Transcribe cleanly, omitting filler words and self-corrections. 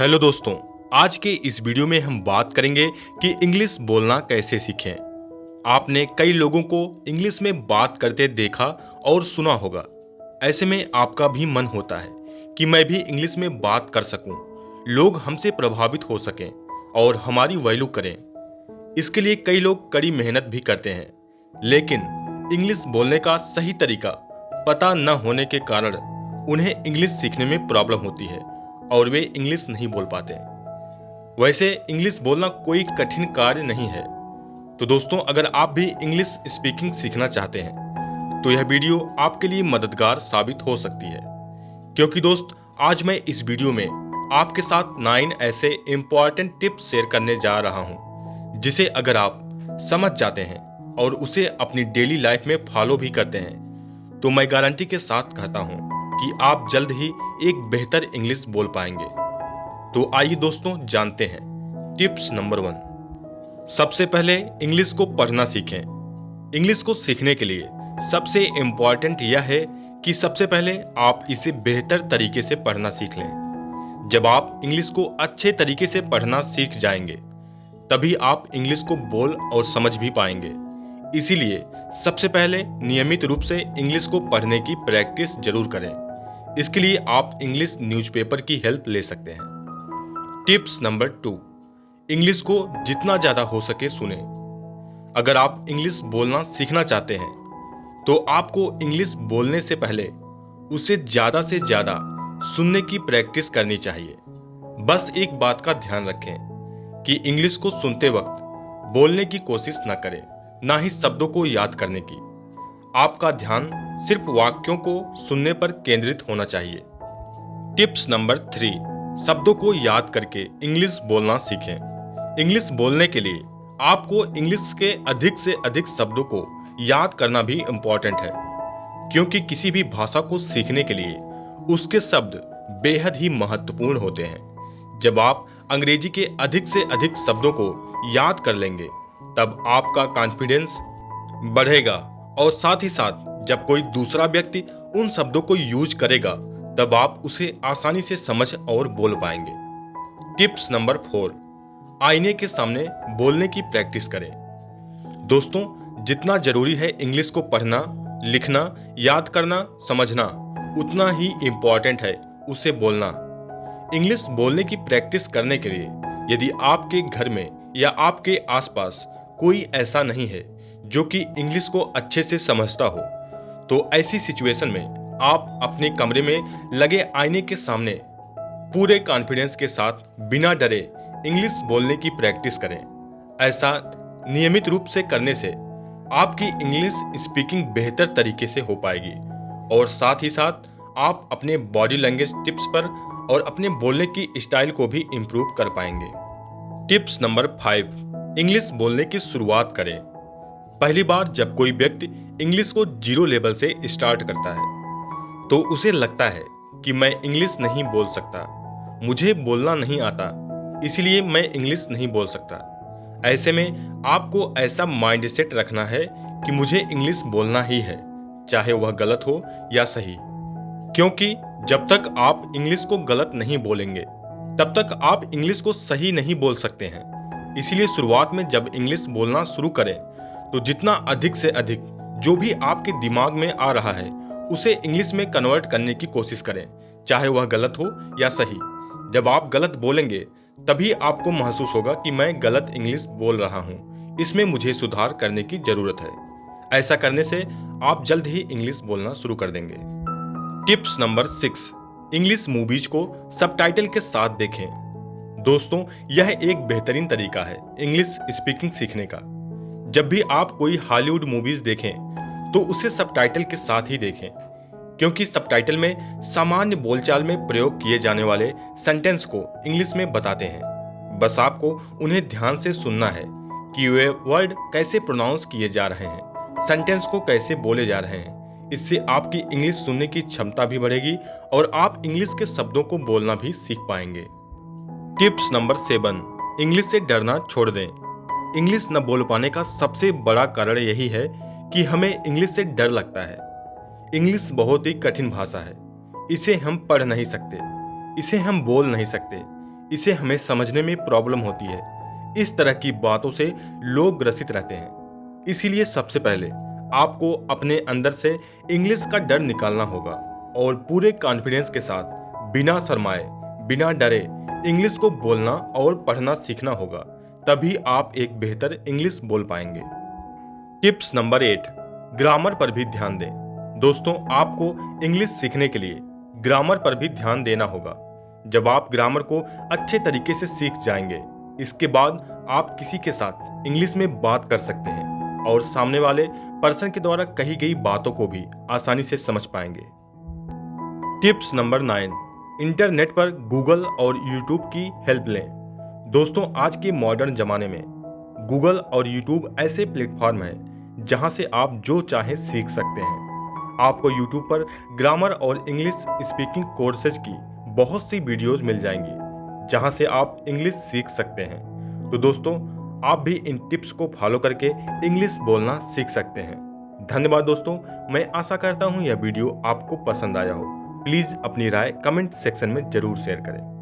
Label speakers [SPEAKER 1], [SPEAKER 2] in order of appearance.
[SPEAKER 1] Hello दोस्तों, आज के इस वीडियो में हम बात करेंगे कि इंग्लिश बोलना कैसे सीखें। आपने कई लोगों को इंग्लिश में बात करते देखा और सुना होगा। ऐसे में आपका भी मन होता है कि मैं भी इंग्लिश में बात कर सकूं, लोग हमसे प्रभावित हो सकें और हमारी वैल्यू करें। इसके लिए कई लोग कड़ी मेहनत भी करते हैं, लेकिन इंग्लिश बोलने का सही तरीका पता न होने के कारण उन्हें इंग्लिश सीखने में प्रॉब्लम होती है और वे इंग्लिश नहीं बोल पाते। वैसे इंग्लिश बोलना कोई कठिन कार्य नहीं है। तो दोस्तों, अगर आप भी इंग्लिश स्पीकिंग सीखना चाहते हैं तो यह वीडियो आपके लिए मददगार साबित हो सकती है, क्योंकि दोस्त आज मैं इस वीडियो में आपके साथ 9 ऐसे इंपॉर्टेंट टिप्स शेयर करने जा रहा हूं, जिसे अगर आप समझ जाते हैं और उसे अपनी डेली लाइफ में फॉलो भी करते हैं तो मैं गारंटी के साथ कहता हूं कि आप जल्द ही एक बेहतर इंग्लिश बोल पाएंगे। तो आइए दोस्तों, जानते हैं टिप्स नंबर 1। सबसे पहले इंग्लिश को पढ़ना सीखें। इंग्लिश को सीखने के लिए सबसे इंपॉर्टेंट यह है कि सबसे पहले आप इसे बेहतर तरीके से पढ़ना सीख लें। जब आप इंग्लिश को अच्छे तरीके से पढ़ना सीख जाएंगे तभी आप इंग्लिश को बोल और समझ भी पाएंगे। इसीलिए सबसे पहले नियमित रूप से इंग्लिश को पढ़ने की प्रैक्टिस जरूर करें। इसके लिए आप इंग्लिश न्यूज़पेपर की हेल्प ले सकते हैं। टिप्स नंबर 2, इंग्लिश को जितना ज़्यादा हो सके सुने। अगर आप इंग्लिश बोलना सीखना चाहते हैं तो आपको इंग्लिश बोलने से पहले उसे ज़्यादा से ज़्यादा सुनने की प्रैक्टिस करनी चाहिए। बस एक बात का ध्यान रखें कि इंग्लिश को सुनते वक्त बोलने की कोशिश न करें, ना ही शब्दों को याद करने की। आपका ध्यान सिर्फ वाक्यों को सुनने पर केंद्रित होना चाहिए। टिप्स नंबर 3, शब्दों को याद करके इंग्लिश बोलना सीखें। इंग्लिश बोलने के लिए आपको इंग्लिश के अधिक से अधिक शब्दों को याद करना भी इम्पोर्टेंट है, क्योंकि किसी भी भाषा को सीखने के लिए उसके शब्द बेहद ही महत्वपूर्ण होते हैं। जब आप अंग्रेजी के अधिक से अधिक शब्दों को याद कर लेंगे तब आपका कॉन्फिडेंस बढ़ेगा और साथ ही साथ जब कोई दूसरा व्यक्ति उन शब्दों को यूज करेगा तब आप उसे आसानी से समझ और बोल पाएंगे। टिप्स नंबर 4, आईने के सामने बोलने की प्रैक्टिस करें। दोस्तों, जितना जरूरी है इंग्लिश को पढ़ना, लिखना, याद करना, समझना, उतना ही इम्पोर्टेंट है उसे बोलना। इंग्लिश बोलने की प्रैक्टिस करने के लिए यदि आपके घर में या आपके आसपास कोई ऐसा नहीं है जो कि इंग्लिश को अच्छे से समझता हो, तो ऐसी सिचुएशन में आप अपने कमरे में लगे आईने के सामने पूरे कॉन्फिडेंस के साथ बिना डरे इंग्लिश बोलने की प्रैक्टिस करें। ऐसा नियमित रूप से करने से आपकी इंग्लिश स्पीकिंग बेहतर तरीके से हो पाएगी और साथ ही साथ आप अपने बॉडी लैंग्वेज टिप्स पर और अपने बोलने की स्टाइल को भी इम्प्रूव कर पाएंगे। टिप्स नंबर 5, इंग्लिश बोलने की शुरुआत करें। पहली बार जब कोई व्यक्ति इंग्लिश को 0 लेवल से स्टार्ट करता है तो उसे लगता है कि मैं इंग्लिश नहीं बोल सकता, मुझे बोलना नहीं आता, इसलिए मैं इंग्लिश नहीं बोल सकता। ऐसे में आपको ऐसा माइंडसेट रखना है कि मुझे इंग्लिश बोलना ही है, चाहे वह गलत हो या सही। क्योंकि जब तक आप इंग्लिश को गलत नहीं बोलेंगे तब तक आप इंग्लिश को सही नहीं बोल सकते हैं। इसलिए शुरुआत में जब इंग्लिश बोलना शुरू करें तो जितना अधिक से अधिक जो भी आपके दिमाग में आ रहा है उसे इंग्लिश में कन्वर्ट करने की कोशिश करें, चाहे वह गलत हो या सही। जब आप गलत बोलेंगे तभी आपको महसूस होगा कि मैं गलत इंग्लिश बोल रहा हूँ, इसमें मुझे सुधार करने की जरूरत है। ऐसा करने से आप जल्द ही इंग्लिश बोलना शुरू कर देंगे। टिप्स नंबर 6, इंग्लिश मूवीज को सबटाइटल के साथ देखें। दोस्तों, यह एक बेहतरीन तरीका है इंग्लिश स्पीकिंग सीखने का। जब भी आप कोई हॉलीवुड मूवीज देखें तो उसे सबटाइटल के साथ ही देखें, क्योंकि सबटाइटल में सामान्य बोलचाल में प्रयोग किए जाने वाले सेंटेंस को इंग्लिश में बताते हैं। बस आपको उन्हें ध्यान से सुनना है कि वे वर्ड कैसे प्रोनाउंस किए जा रहे हैं, सेंटेंस को कैसे बोले जा रहे हैं। इससे आपकी इंग्लिश सुनने की क्षमता भी बढ़ेगी और आप इंग्लिश के शब्दों को बोलना भी सीख पाएंगे। टिप्स नंबर 7, इंग्लिश से डरना छोड़ दें। इंग्लिश न बोल पाने का सबसे बड़ा कारण यही है कि हमें इंग्लिश से डर लगता है। इंग्लिश बहुत ही कठिन भाषा है। इसे हम पढ़ नहीं सकते, इसे हम बोल नहीं सकते, इसे हमें समझने में प्रॉब्लम होती है। इस तरह की बातों से लोग ग्रसित रहते हैं। इसीलिए सबसे पहले आपको अपने अंदर से इंग्लिश का डर निकालना होगा और पूरे कॉन्फिडेंस के साथ बिना शर्माए, बिना डरे इंग्लिश को बोलना और पढ़ना सीखना होगा। तभी आप एक बेहतर इंग्लिश बोल पाएंगे। टिप्स नंबर 8, ग्रामर पर भी ध्यान दें। दोस्तों, आपको इंग्लिश सीखने के लिए ग्रामर पर भी ध्यान देना होगा। जब आप ग्रामर को अच्छे तरीके से सीख जाएंगे, इसके बाद आप किसी के साथ इंग्लिश में बात कर सकते हैं और सामने वाले पर्सन के द्वारा कही गई बातों को भी आसानी से समझ पाएंगे। टिप्स नंबर 9, इंटरनेट पर गूगल और यूट्यूब की हेल्प लें। दोस्तों, आज के मॉडर्न ज़माने में गूगल और यूट्यूब ऐसे प्लेटफॉर्म हैं जहां से आप जो चाहें सीख सकते हैं। आपको यूट्यूब पर ग्रामर और इंग्लिश स्पीकिंग कोर्सेज की बहुत सी वीडियोस मिल जाएंगी जहां से आप इंग्लिश सीख सकते हैं। तो दोस्तों, आप भी इन टिप्स को फॉलो करके इंग्लिश बोलना सीख सकते हैं। धन्यवाद दोस्तों, मैं आशा करता हूं यह वीडियो आपको पसंद आया हो। प्लीज़ अपनी राय कमेंट सेक्शन में ज़रूर शेयर करें।